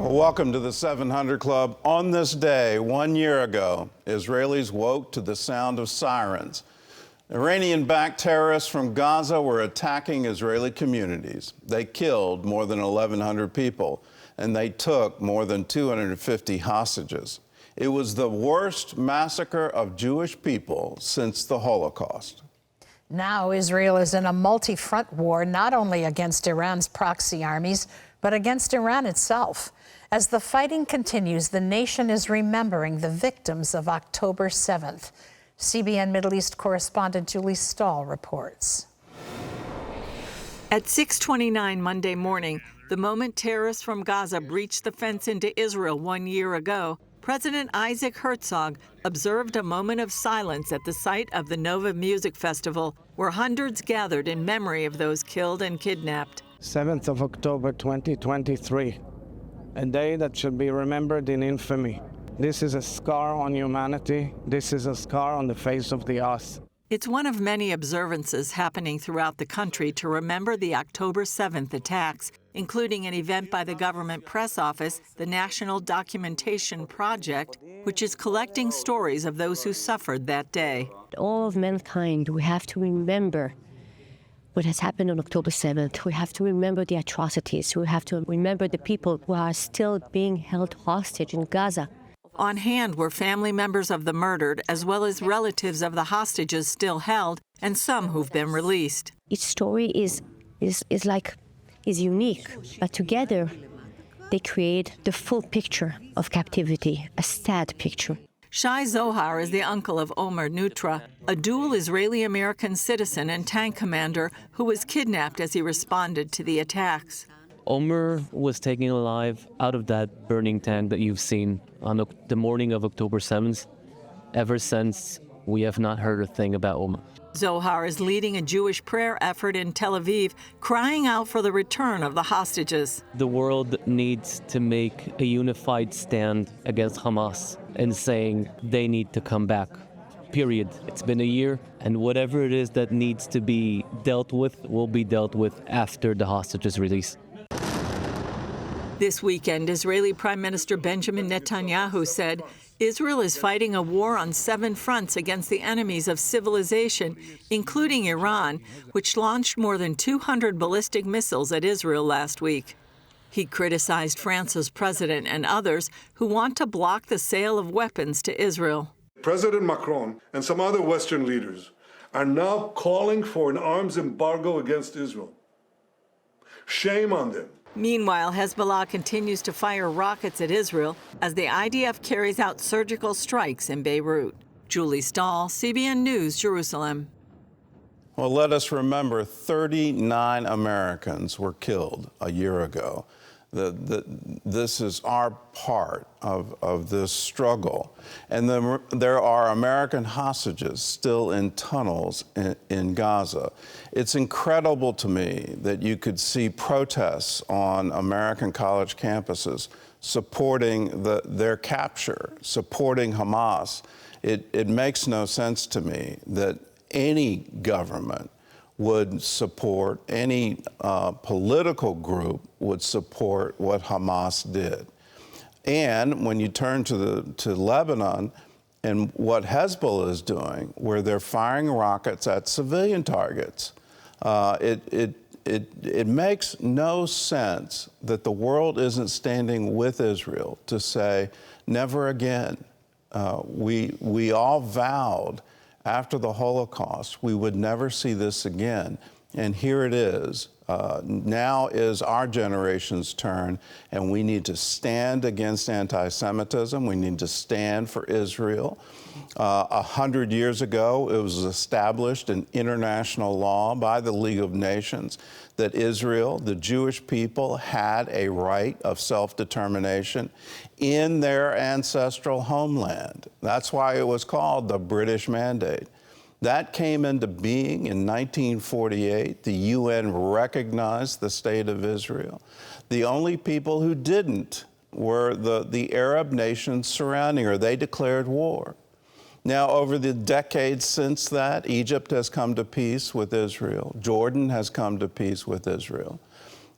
Well, welcome to the 700 Club. On this day, 1 year ago, Israelis woke to the sound of sirens. Iranian-backed terrorists from Gaza were attacking Israeli communities. They killed more than 1,100 people, and they took more than 250 hostages. It was the worst massacre of Jewish people since the Holocaust. Now Israel is in a multi-front war, not only against Iran's proxy armies, but against Iran itself. As the fighting continues, the nation is remembering the victims of October 7th. CBN Middle East correspondent Julie Stahl reports. At 6:29 Monday morning, the moment terrorists from Gaza breached the fence into Israel 1 year ago, President Isaac Herzog observed a moment of silence at the site of the Nova Music Festival, where hundreds gathered in memory of those killed and kidnapped. 7th of October 2023, a day that should be remembered in infamy. This is a scar on humanity. This is a scar on the face of the earth. It's one of many observances happening throughout the country to remember the October 7th attacks, including an event by the government press office, the National Documentation Project, which is collecting stories of those who suffered that day. All of mankind, we have to remember what has happened on October 7th. We have to remember the atrocities. We have to remember the people who are still being held hostage in Gaza. On hand were family members of the murdered, as well as relatives of the hostages still held, and some who've been released. Each story is unique, but together they create the full picture of captivity, a sad picture. Shai Zohar is the uncle of Omer Nutra, a dual Israeli-American citizen and tank commander who was kidnapped as he responded to the attacks. Omer was taken alive out of that burning tank that you've seen on the morning of October 7th. Ever since, we have not heard a thing about Omer. Zohar is leading a Jewish prayer effort in Tel Aviv, crying out for the return of the hostages. The world needs to make a unified stand against Hamas and saying they need to come back. Period. It's been a year, and whatever it is that needs to be dealt with will be dealt with after the hostages release. This weekend, Israeli Prime Minister Benjamin Netanyahu said Israel is fighting a war on 7 fronts against the enemies of civilization, including Iran, which launched more than 200 ballistic missiles at Israel last week. He criticized France's president and others who want to block the sale of weapons to Israel. President Macron and some other Western leaders are now calling for an arms embargo against Israel. Shame on them. Meanwhile, Hezbollah continues to fire rockets at Israel as the IDF carries out surgical strikes in Beirut. Julie Stahl, CBN News, Jerusalem. Well, let us remember 39 Americans were killed a year ago. This is our part of this struggle. And there are American hostages still in tunnels in Gaza. It's incredible to me that you could see protests on American college campuses supporting their capture, supporting Hamas. It makes no sense to me that any government would support, any political group would support what Hamas did. And when you turn to Lebanon and what Hezbollah is doing, where they're firing rockets at civilian targets, it makes no sense that the world isn't standing with Israel to say, never again. We all vowed after the Holocaust, we would never see this again. And here it is. Now is our generation's turn, and we need to stand against anti-Semitism. We need to stand for Israel. 100 years ago, it was established in international law by the League of Nations that Israel, the Jewish people, had a right of self-determination in their ancestral homeland. That's why it was called the British Mandate. That came into being in 1948. The UN recognized the state of Israel. The only people who didn't were the Arab nations surrounding her. They declared war. Now, over the decades since that, Egypt has come to peace with Israel. Jordan has come to peace with Israel.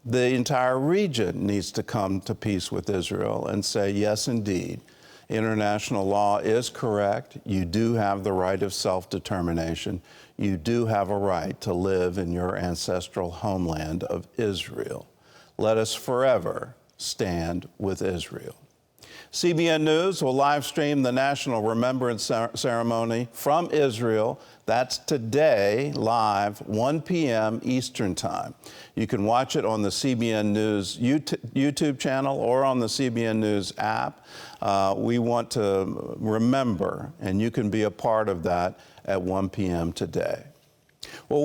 The entire region needs to come to peace with Israel and say, yes, indeed, international law is correct. You do have the right of self-determination. You do have a right to live in your ancestral homeland of Israel. Let us forever stand with Israel. CBN News will live stream the National Remembrance Ceremony from Israel. That's today, live, 1 p.m. Eastern Time. You can watch it on the CBN News YouTube channel or on the CBN News app. We want to remember, and you can be a part of that at 1 p.m. today. Well,